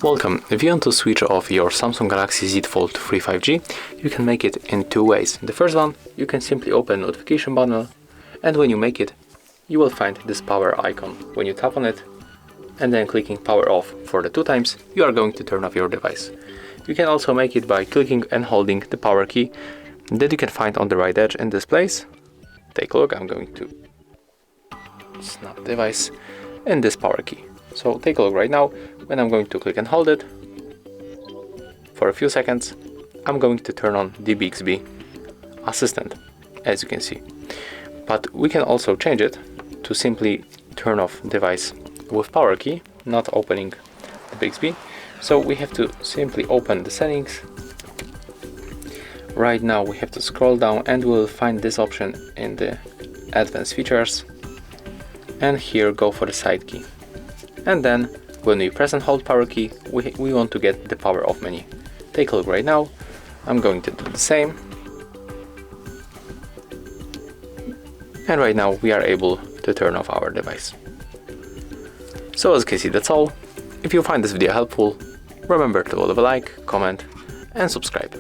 Welcome. If you want to switch off your Samsung Galaxy Z Fold3 5G, you can make it in two ways. The first one, you can simply open notification panel, and when you make it, you will find this power icon. When you tap on it and then clicking power off for the 2 times, you are going to turn off your device. You can also make it by clicking and holding the power key that you can find on the right edge in this place. Take a look. I'm going to snap the device and this power key. So take a look right now. When I'm going to click and hold it for a few seconds, I'm going to turn on the Bixby assistant, as you can see. But we can also change it to simply turn off device with power key, not opening the Bixby. So we have to simply open the settings. Right now we have to scroll down and we'll find this option in the advanced features, and here go for the side key. And then when we press and hold power key, we want to get the power off menu. Take a look right now. I'm going to do the same. And right now we are able to turn off our device. So as you can see, that's all. If you find this video helpful, remember to leave a like, comment and subscribe.